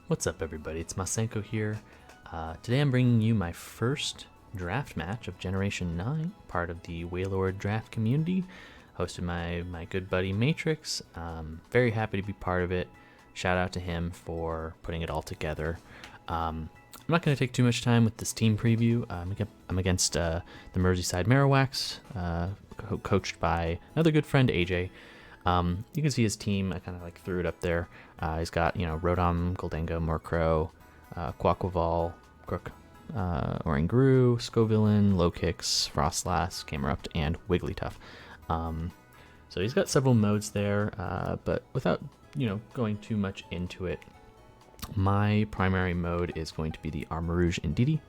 What's up, everybody? It's Masenko here. Today I'm bringing you my first draft match of Generation 9, part of the Waylord draft community, hosted by my good buddy Matrix. Very happy to be part of it. Shout out to him for putting it all together. I'm not going to take too much time with this team preview. I'm against the Merseyside Marowaks, coached by another good friend, AJ. You can see his team. I kind of threw it up there. He's got, Rotom, Goldengo, Murkrow, Quaquaval, Crook, Oranguru, Scovillain, Lowkicks, Frostlass, Camerupt, and Wigglytuff. So he's got several modes there, but without, going too much into it, my primary mode is going to be the Armarouge Indeedee.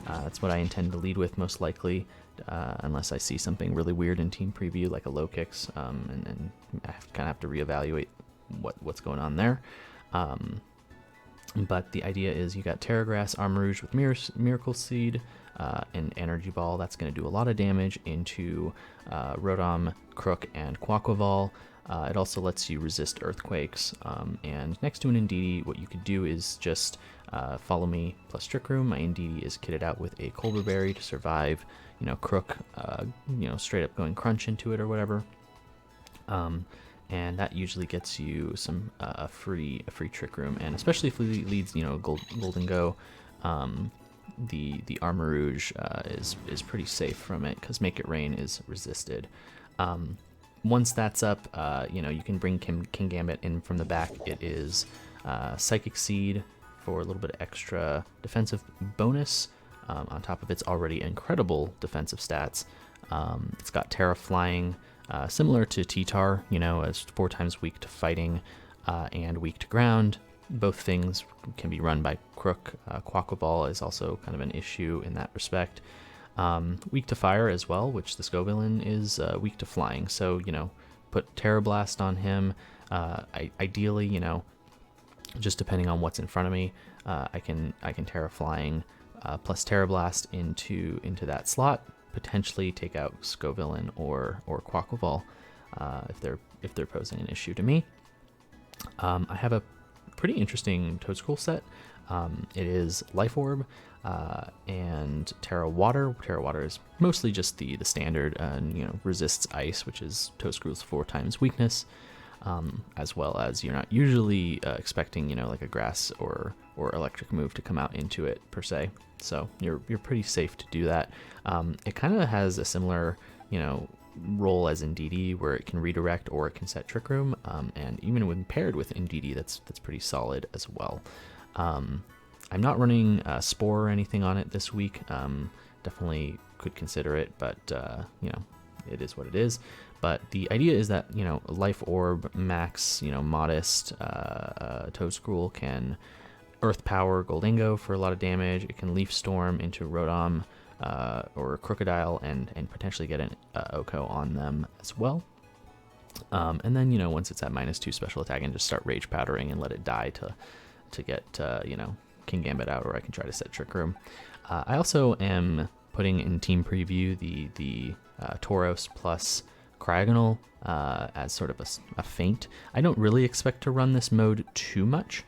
That's what I intend to lead with most likely, unless I see something really weird in team preview like a low kicks, and I kind of have to reevaluate what's going on there. But the idea is you got Terragrass, Armarouge with Miracle Seed, and Energy Ball. That's going to do a lot of damage into Rotom, Crook, and Quaquaval. It also lets you resist earthquakes, and next to an Indeedee, what you could do is just follow me plus Trick Room. My Indeedee is kitted out with a Colbur Berry to survive, Crook, straight up going crunch into it or whatever. And that usually gets you some a free Trick Room, and especially if it leads, Goldengo, the Armarouge is pretty safe from it because Make It Rain is resisted. Once that's up, you can bring King Gambit in from the back. It is Psychic Seed for a little bit of extra defensive bonus on top of its already incredible defensive stats. It's got Terra Flying, similar to T-Tar, as 4 times weak to fighting and weak to ground. Both things can be run by Crook. Quaquaval is also kind of an issue in that respect. Weak to fire as well, which the Scovillain is weak to flying. So, put Terra Blast on him. Ideally, just depending on what's in front of me, I can Terra Flying plus Terra Blast into that slot. Potentially take out Scovillain or Quaquaval if they're posing an issue to me. I have a pretty interesting Toedscruel set. It is Life Orb and Terra Water. Terra Water is mostly just the standard, resists ice, which is Toedscruel's 4 times weakness, as well as you're not usually expecting, like a grass or electric move to come out into it per se. So you're pretty safe to do that. It kind of has a similar, role as Indeedee, where it can redirect or it can set Trick Room, and even when paired with Indeedee, that's pretty solid as well. I'm not running Spore or anything on it this week. Definitely could consider it, but it is what it is. But the idea is that Life Orb max, modest Toedscruel can Earth Power Goldengo for a lot of damage. It can Leaf Storm into Rotom or Crocodile and potentially get an Oko on them as well. And then once it's at -2 special attack, and just start Rage Powdering and let it die to get King Gambit out, or I can try to set Trick Room. I also am putting in team preview the Tauros plus Cryogonal as sort of a feint. I don't really expect to run this mode too much.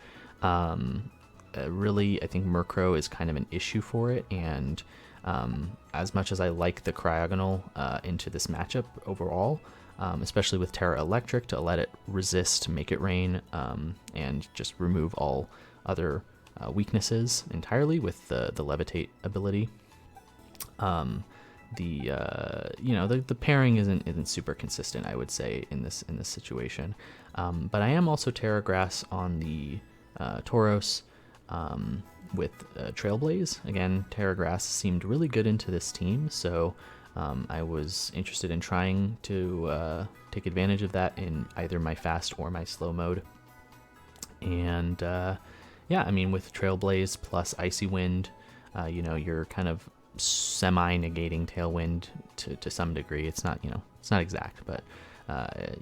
Really, I think Murkrow is kind of an issue for it, and as much as I like the Cryogonal into this matchup overall, especially with Terra Electric to let it resist Make It Rain, and just remove all other weaknesses entirely with the Levitate ability. The pairing isn't super consistent, I would say, in this situation. But I am also Terra Grass on the Tauros with Trailblaze. Again, Terra Grass seemed really good into this team, so I was interested in trying to take advantage of that in either my fast or my slow mode. And with Trailblaze plus Icy Wind, you're kind of semi-negating Tailwind to some degree. It's not exact, but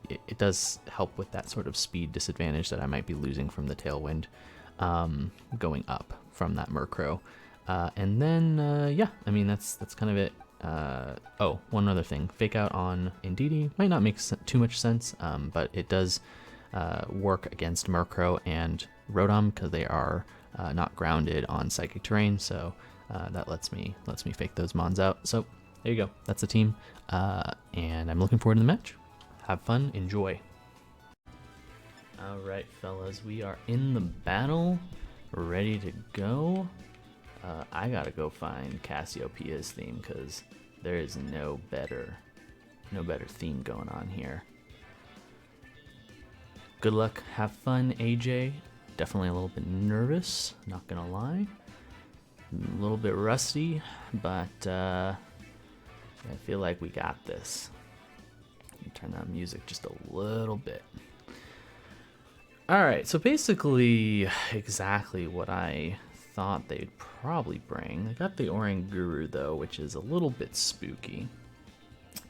it does help with that sort of speed disadvantage that I might be losing from the Tailwind going up from that Murkrow. And then that's kind of it. One other thing. Fake Out on Indeedee might not make too much sense, but it does work against Murkrow and Rotom because they are not grounded on psychic terrain, so that lets me fake those mons out. So there you go. That's the team, and I'm looking forward to the match. Have fun, enjoy. All right, fellas, we are in the battle, ready to go. I gotta go find Cassiopeia's theme because there is no better theme going on here. Good luck, have fun, AJ. Definitely a little bit nervous, not gonna lie. A little bit rusty, but I feel like we got this. Turn that music just a little bit. All right, so basically exactly what I thought they'd probably bring. They got the Orang Guru though, which is a little bit spooky.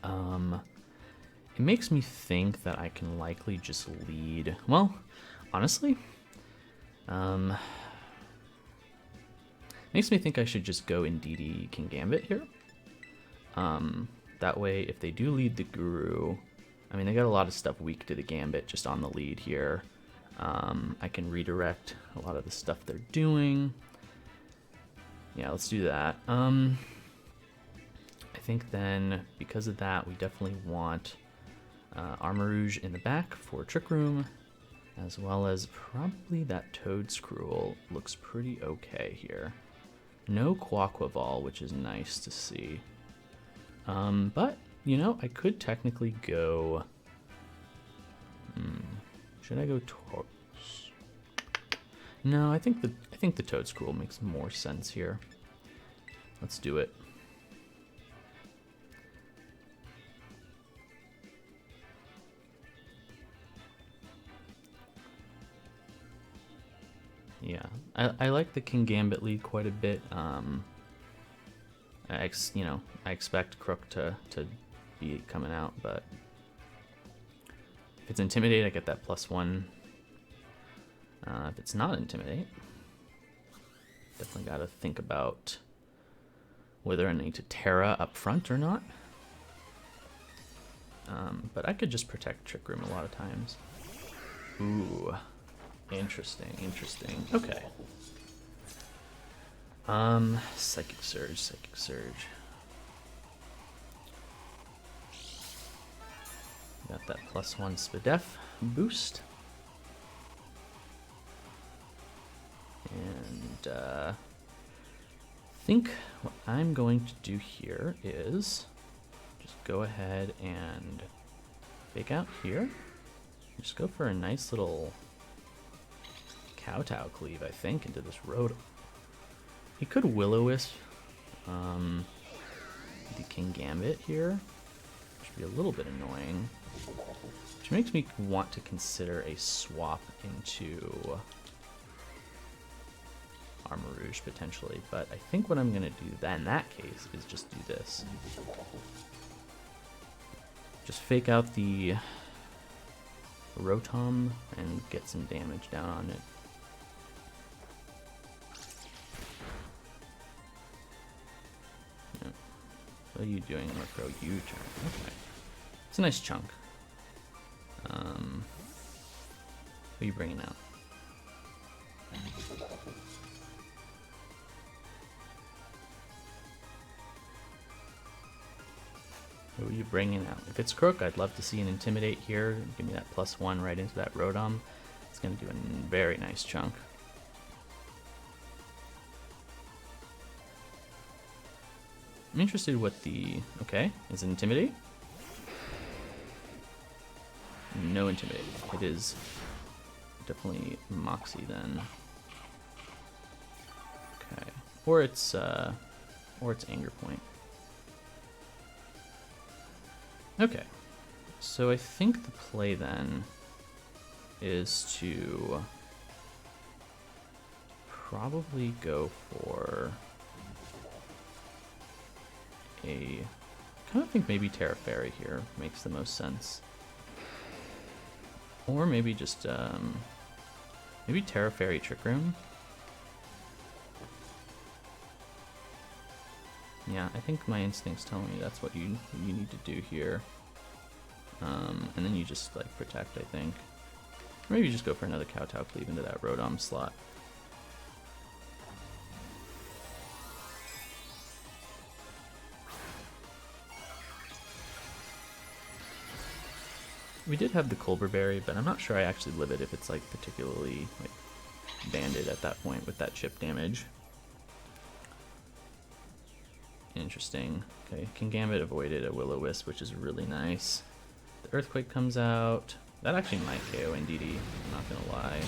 It makes me think that I can likely just lead. Well, honestly, makes me think I should just go Indeedee King Gambit here. That way, if they do lead the Guru, I mean, they got a lot of stuff weak to the Gambit just on the lead here. I can redirect a lot of the stuff they're doing. Yeah, let's do that. I think then, because of that, we definitely want Armarouge in the back for Trick Room, as well as probably that Toad Scroll looks pretty okay here. No Quaquaval, which is nice to see. But, you know, I could technically go... should I go Taurus? No, I think the Toad Scroll makes more sense here. Let's do it. Yeah, I like the King Gambit lead quite a bit. I expect Crook to be coming out, but if it's Intimidate, I get that +1. If it's not Intimidate, definitely got to think about whether I need to Terra up front or not. But I could just protect Trick Room a lot of times. Ooh, interesting. Okay. Psychic Surge. Got that +1 Spadef boost. And I think what I'm going to do here is just go ahead and fake out here. Just go for a nice little Kowtow cleave, I think, into this road. He could Will-O-Wisp the King Gambit here, which would be a little bit annoying. Which makes me want to consider a swap into Armarouge potentially, but I think what I'm going to do then in that case is just do this. Just fake out the Rotom and get some damage down on it. Yeah. What are you doing? I'm going to throw U-turn. Okay. It's a nice chunk. What are you bringing out? Who are you bringing out? If it's Crook, I'd love to see an Intimidate here. Give me that +1 right into that Rotom. It's going to do a very nice chunk. I'm interested what the... Okay, is it Intimidate? No Intimidate. It is definitely Moxie then. Okay. Or it's Anger Point. Okay. So I think the play then is to probably go for a... I kind of think maybe Terra Fairy here makes the most sense. Or maybe just, maybe Terra Fairy Trick Room. Yeah, I think my instincts tell me that's what you need to do here. And then you just, like, protect, I think. Or maybe you just go for another Kowtow Cleave into that Rotom slot. We did have the Culber Berry, but I'm not sure I actually live it if it's like particularly like banded at that point with that chip damage. Interesting. Okay, Kingambit avoided a Will-O-Wisp, which is really nice. The Earthquake comes out. That actually might KO NDD, I'm not gonna lie.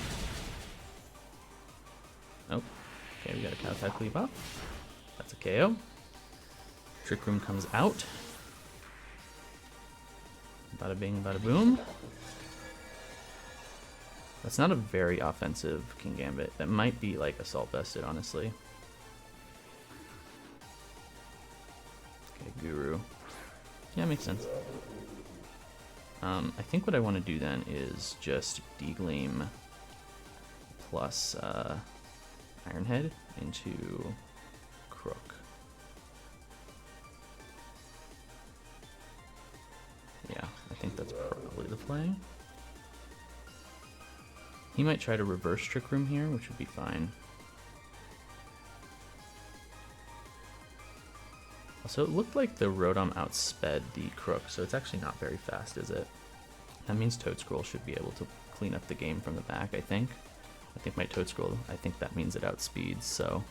Oh, okay, we got a Kowtow Cleave up. That's a KO. Trick Room comes out. Bada bing, bada boom. That's not a very offensive Kingambit. That might be like Assault Vested, honestly. Okay, Guru. Yeah, makes sense. I think what I want to do then is just Degleam plus Ironhead into Crook. Yeah, I think that's probably the play. He might try to reverse Trick Room here, which would be fine. Also, it looked like the Rotom outsped the Crook, so it's actually not very fast, is it? That means Toadscroll should be able to clean up the game from the back, I think. I think my Toadscroll, I think that means it outspeeds, so...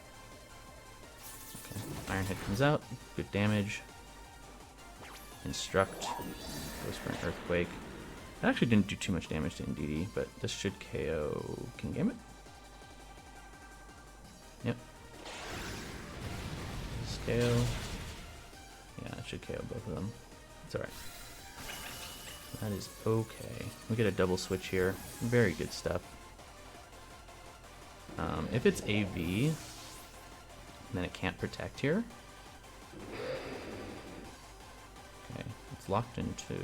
Okay, Ironhead comes out, good damage. Instruct, goes for an Earthquake. It actually didn't do too much damage to Indeedee, but this should KO Kingambit. Yep. This KO. Yeah, it should KO both of them. It's alright. That is okay. We get a double switch here. Very good stuff. If it's AV, then it can't protect here. Okay, it's locked into...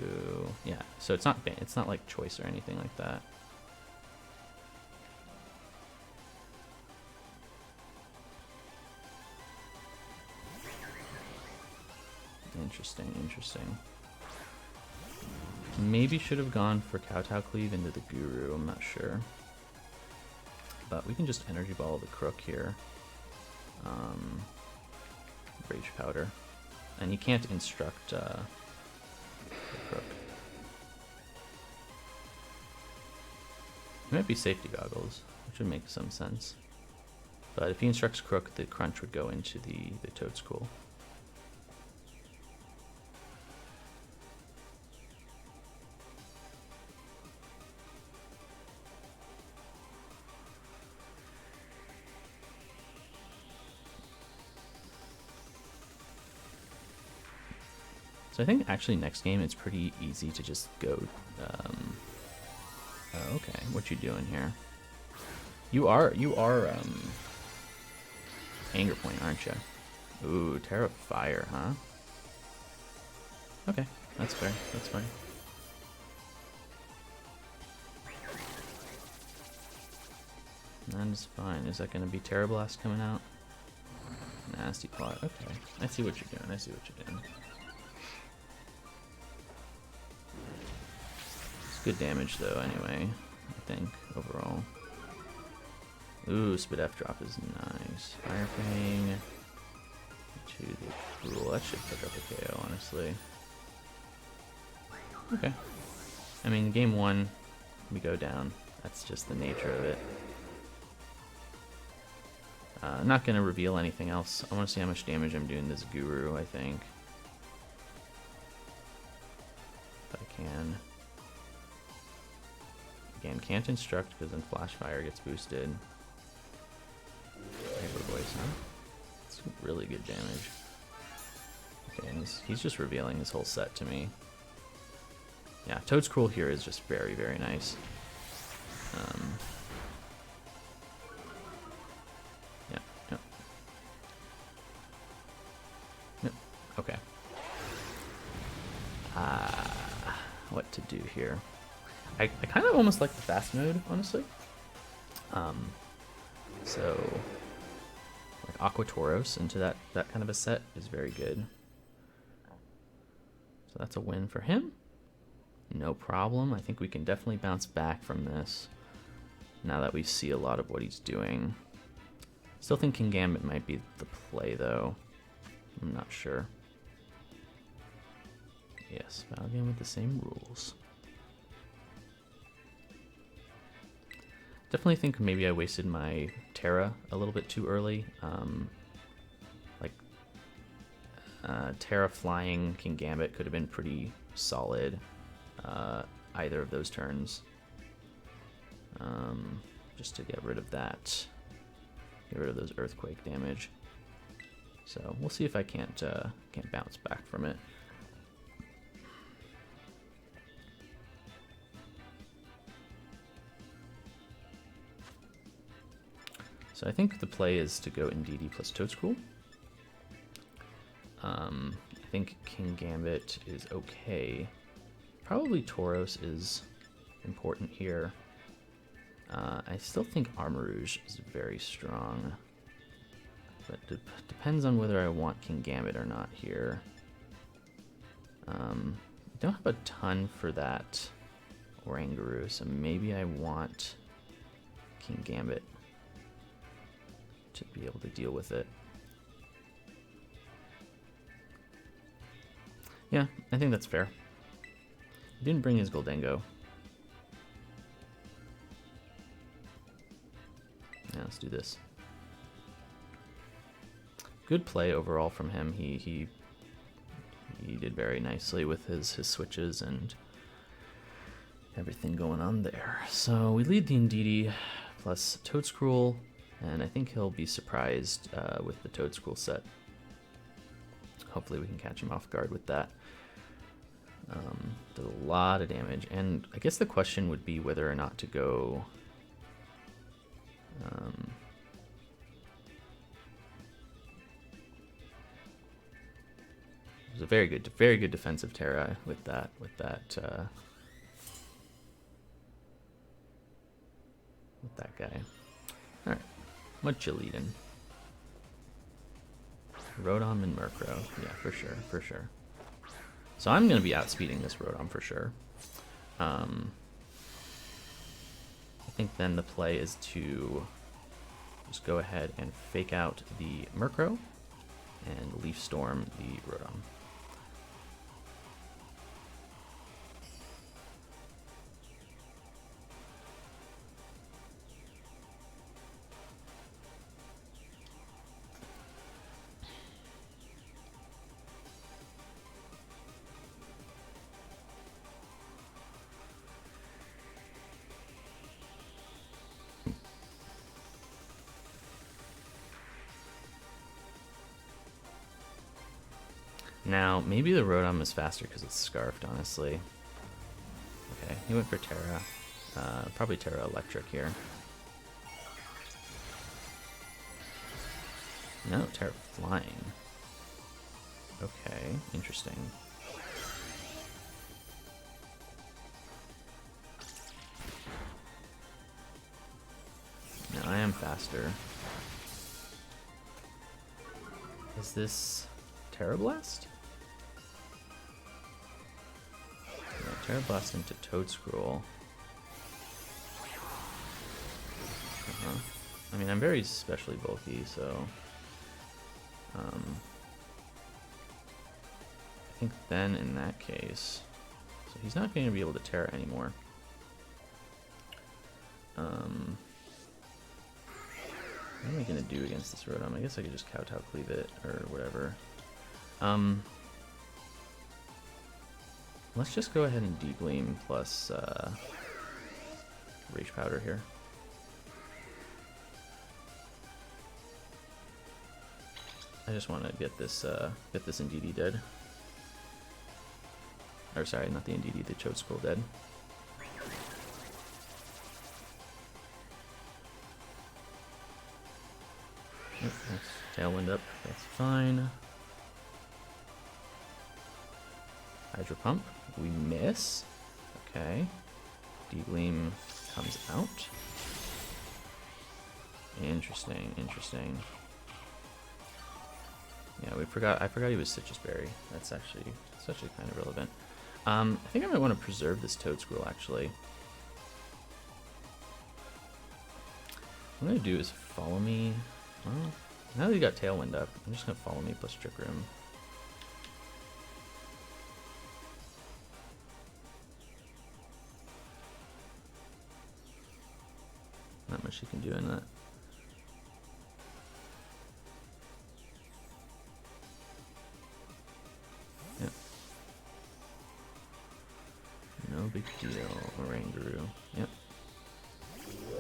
Yeah, so it's not like choice or anything like that. Interesting, interesting. Maybe should have gone for Kowtow Cleave into the Guru, I'm not sure. But we can just Energy Ball the Crook here. Rage Powder. And you can't instruct the Crook. It might be Safety Goggles, which would make some sense. But if he instructs Crook, the Crunch would go into the Toadscroll. So I think actually next game it's pretty easy to just go. Oh, okay, what you doing here? You are Anger Point, aren't you? Ooh, Terra Fire, huh? Okay, that's fair. That's fine. That is fine. Is that going to be Terra Blast coming out? Nasty Plot. Okay, I see what you're doing. I see what you're doing. Good damage though, anyway, I think, overall. Ooh, Spit F drop is nice. Fire Fang to the Cruel. That should pick up a KO, honestly. Okay. I mean, game one, we go down. That's just the nature of it. I'm not going to reveal anything else. I want to see how much damage I'm doing this Guru, I think. If I can. Again, can't instruct because then Flash Fire gets boosted. Hyper Voice, huh? It's really good damage. Okay, and he's just revealing his whole set to me. Yeah, Toadscroll here is just very, very nice. Yeah, yeah. Yep, okay. What to do here? I kind of almost like the fast mode, honestly. So, like Aqua Tauros into that kind of a set is very good. So that's a win for him. No problem. I think we can definitely bounce back from this now that we see a lot of what he's doing. Still think Kingambit might be the play, though. I'm not sure. Yes, Battle Game with the same rules. Definitely think maybe I wasted my Terra a little bit too early. Like Terra flying King Gambit could have been pretty solid either of those turns. Just to get rid of that, get rid of those earthquake damage. So we'll see if I can't bounce back from it. So I think the play is to go Ndidi plus Toadstool. I think King Gambit is okay. Probably Tauros is important here. I still think Armor Rouge is very strong. But depends on whether I want King Gambit or not here. Don't have a ton for that Oranguru, so maybe I want King Gambit to be able to deal with it. Yeah, I think that's fair. He didn't bring his Goldengo. Yeah, let's do this. Good play overall from him. He did very nicely with his switches and everything going on there. So we lead the Ndidi plus Toadstool, and I think he'll be surprised with the Toadstool set. Hopefully we can catch him off guard with that. Did a lot of damage, and I guess the question would be whether or not to go it was a very good defensive Terra with that guy. All right, what you leading? Rotom and Murkrow, yeah, for sure. So I'm gonna be outspeeding this Rotom for sure. I think then the play is to just go ahead and fake out the Murkrow and Leaf Storm the Rotom. Now, maybe the Rotom is faster because it's Scarfed, honestly. Okay, he went for Terra. Probably Terra Electric here. No, Terra Flying. Okay, interesting. Now, I am faster. Is this Terra Blast? Terra Blast into Toadstool. I mean, I'm very specially bulky, so I think then in that case, so he's not going to be able to Terra anymore. What am I going to do against this Rotom? I guess I could just Kowtow Cleave it or whatever. Let's just go ahead and Degleam plus Rage Powder here. I just want to get this Ndidi dead. Or sorry, not the Ndidi, the Toadstool dead. Yep, that's Tailwind up, that's fine. Hydro Pump, we miss. Okay. Degleam comes out. Interesting. Yeah, I forgot he was Citrus Berry. That's actually kind of relevant. I think I might want to preserve this Toadstool actually. What I'm gonna do is follow me. Well, now that you got Tailwind up, I'm just gonna follow me plus Trick Room. not much you can do in that. Yep. No big deal, Oranguru. Yep.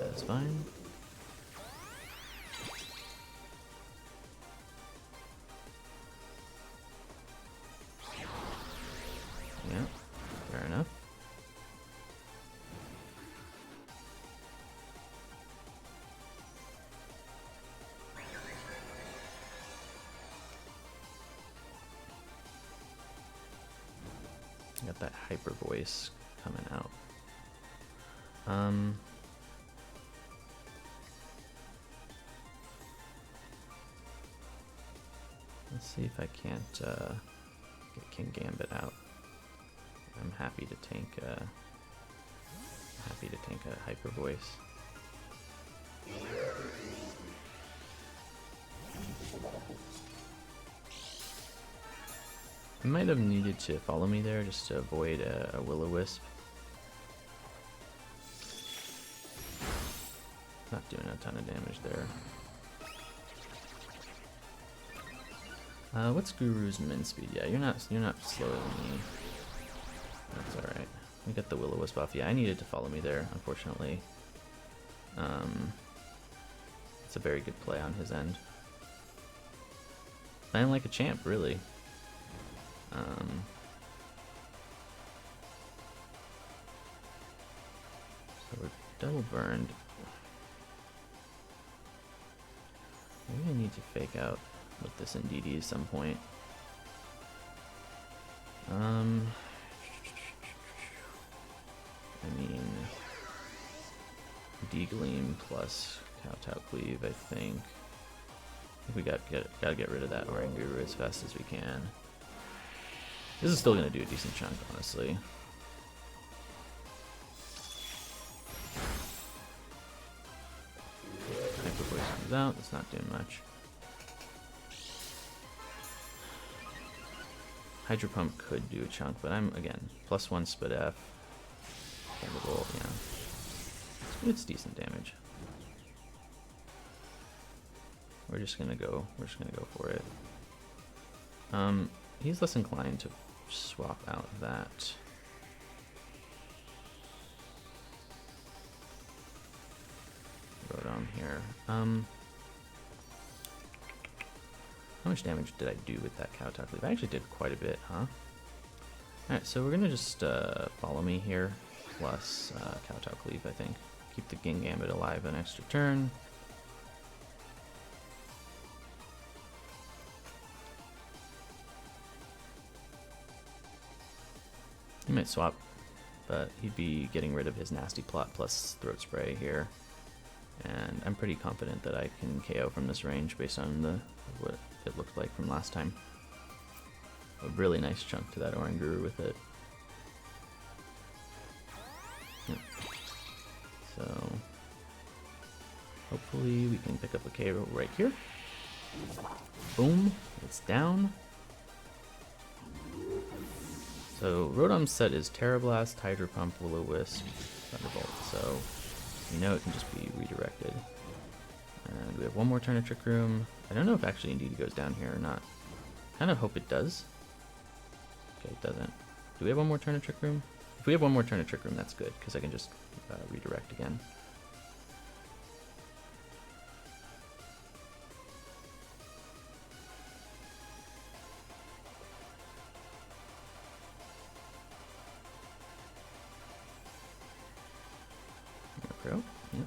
That's fine. Yeah, fair enough. Got that hyper voice coming out. Let's see if I can't get King Gambit out. I'm happy to tank a hyper voice. I might have needed to follow me there just to avoid a Will-O-Wisp. Not doing a ton of damage there. What's Guru's min speed? Yeah, you're not slower than me. That's all right. We got the Will-O-Wisp buff. Yeah, I needed to follow me there, unfortunately. It's a very good play on his end. Playing like a champ, really. So we're double burned. Maybe I need to fake out with this Indeedee at some point. I mean, D-Gleam plus Kowtow Cleave, I think. We gotta get rid of that Oranguru as fast as we can. This is still gonna do a decent chunk, honestly. Hyper Voice comes out, it's not doing much. Hydro Pump could do a chunk, but I'm, again, +1 Split F. Thunderbolt, yeah. It's decent damage. We're just gonna go for it. He's less inclined to swap out that. Rotom here. How much damage did I do with that Kowtow Cleave? I actually did quite a bit, huh? Alright, so we're gonna just follow me here, plus Kowtow Cleave, I think. Keep the King Gambit alive an extra turn. He might swap, but he'd be getting rid of his Nasty Plot plus Throat Spray here. And I'm pretty confident that I can KO from this range based on what it looked like from last time. A really nice chunk to that Oranguru with it. Yeah. So hopefully we can pick up a KO right here. Boom, it's down. So Rotom's set is Terra Blast, Hydro Pump, Will-O-Wisp, Thunderbolt. So you know it can just be redirected. And we have one more turn of Trick Room. I don't know if actually Indeedee goes down here or not. Kind of hope it does. Okay, it doesn't. Do we have one more turn of Trick Room? If we have one more turn of Trick Room, that's good, because I can just redirect again. There we go. Yep.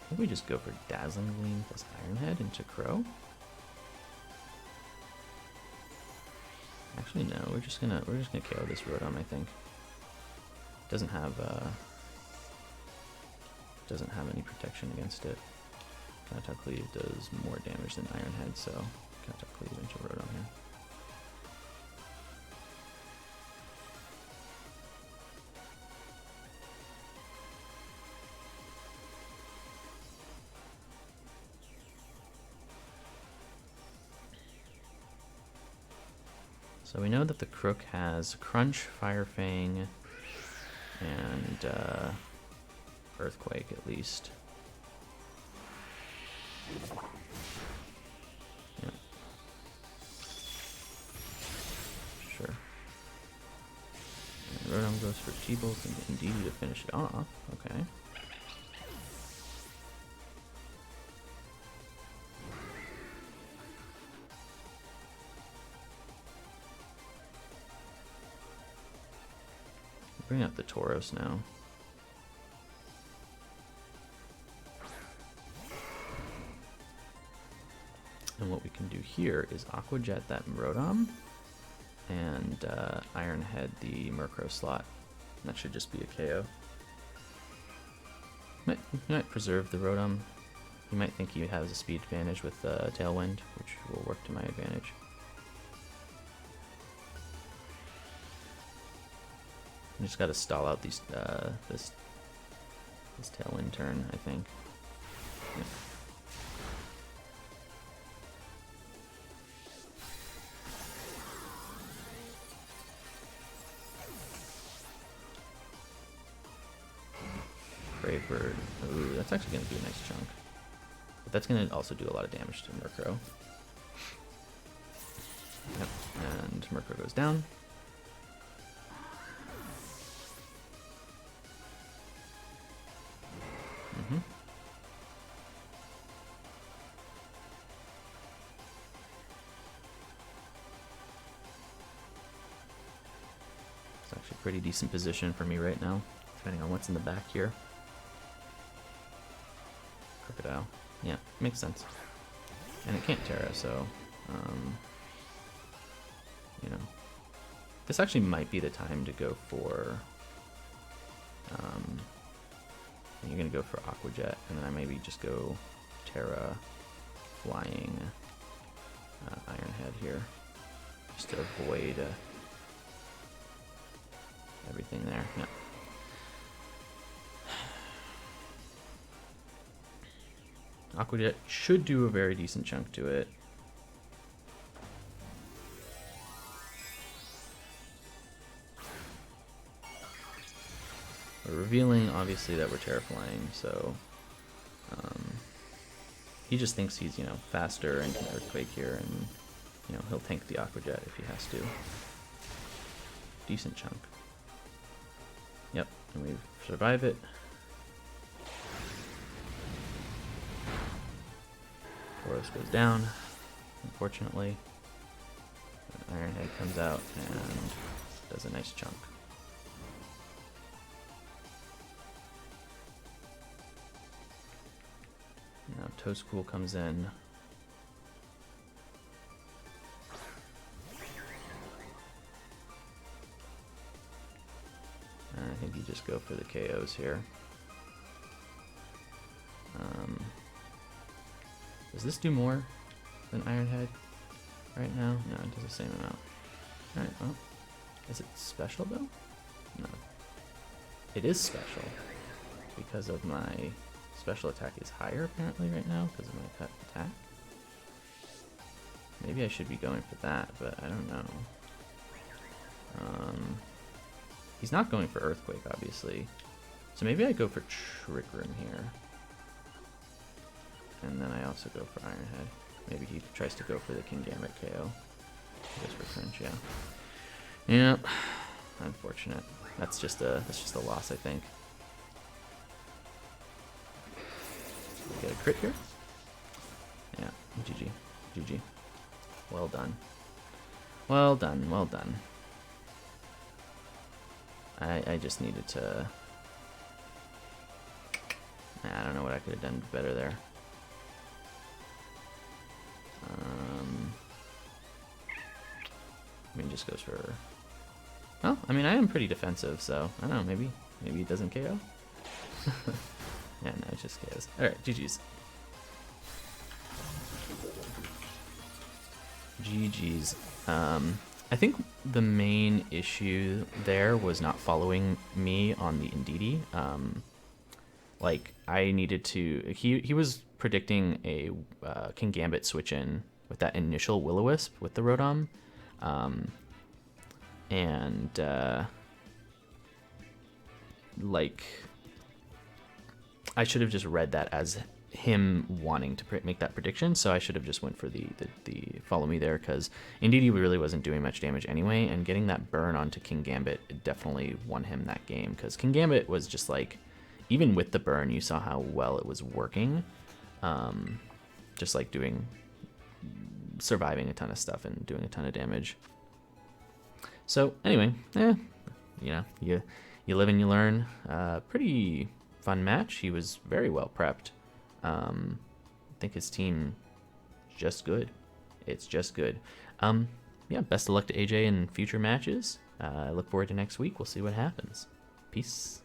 I think we just go for Dazzling Gleam plus Iron Head into Crow. Actually, no. We're just gonna KO this Rotom. I think doesn't have any protection against it. Kowtow Cleave does more damage than Iron Head, so Kowtow Cleave into Rotom here. So we know that the Crook has Crunch, Fire Fang, and Earthquake at least. Yeah. Sure. And Rotom goes for T-Bolt and Indeedee to finish it off. Okay. Bring up the Tauros now. And what we can do here is Aqua Jet that Rotom and Iron Head the Murkrow slot. That should just be a KO. You might preserve the Rotom. You might think he has a speed advantage with Tailwind, which will work to my advantage. I just got to stall out these this Tailwind turn, I think. Yep. Brave Bird. Ooh, that's actually going to be a nice chunk. But that's going to also do a lot of damage to Murkrow. Yep, and Murkrow goes down. It's actually a pretty decent position for me right now, depending on what's in the back here. Crocodile. Yeah, makes sense. And it can't Terra, so, you know. This actually might be the time to go for, you're going to go for Aqua Jet, and then I maybe just go Terra, Flying, Iron Head here, just to avoid everything there. No. Aqua Jet should do a very decent chunk to it. We're revealing, obviously, that we're Terraflying, so he just thinks he's, you know, faster and can Earthquake here, and, you know, he'll tank the Aqua Jet if he has to. Decent chunk. Yep, and we survive it. Tauros goes down, unfortunately. Iron Head comes out and does a nice chunk. Now Toedscool comes in. And I think you just go for the KOs here. Does this do more than Iron Head right now? No, it does the same amount. Alright, well, is it special though? No. It is special because of my special attack is higher apparently right now because of my cut attack. Maybe I should be going for that, but I don't know. He's not going for Earthquake, obviously. So maybe I go for Trick Room here. And then I also go for Iron Head. Maybe he tries to go for the Kingambit KO. He goes for Crunch, yeah. Yep. Unfortunate. That's just a loss, I think. Get a crit here? Yeah, GG. GG. Well done. Well done, well done. I just needed to... I don't know what I could have done better there. I mean, just goes for... Well, I mean, I am pretty defensive, so I don't know, maybe it doesn't KO? Yeah, no, it just KOs. Alright, GG's. GG's. I think the main issue there was not following me on the Indeedee. Like, I needed to... He was predicting a Kingambit switch in with that initial Will-O-Wisp with the Rotom. and like I should have just read that as him wanting to make that prediction, so I should have just went for the follow me there, because indeed he really wasn't doing much damage anyway, and getting that burn onto King Gambit, it definitely won him that game, because King Gambit was just like, even with the burn, you saw how well it was working, just like surviving a ton of stuff and doing a ton of damage. So anyway, you know, you live and you learn. Pretty fun match. He was very well prepped. I think his team is just good. It's just good. Yeah, best of luck to AJ in future matches. I look forward to next week. We'll see what happens. Peace.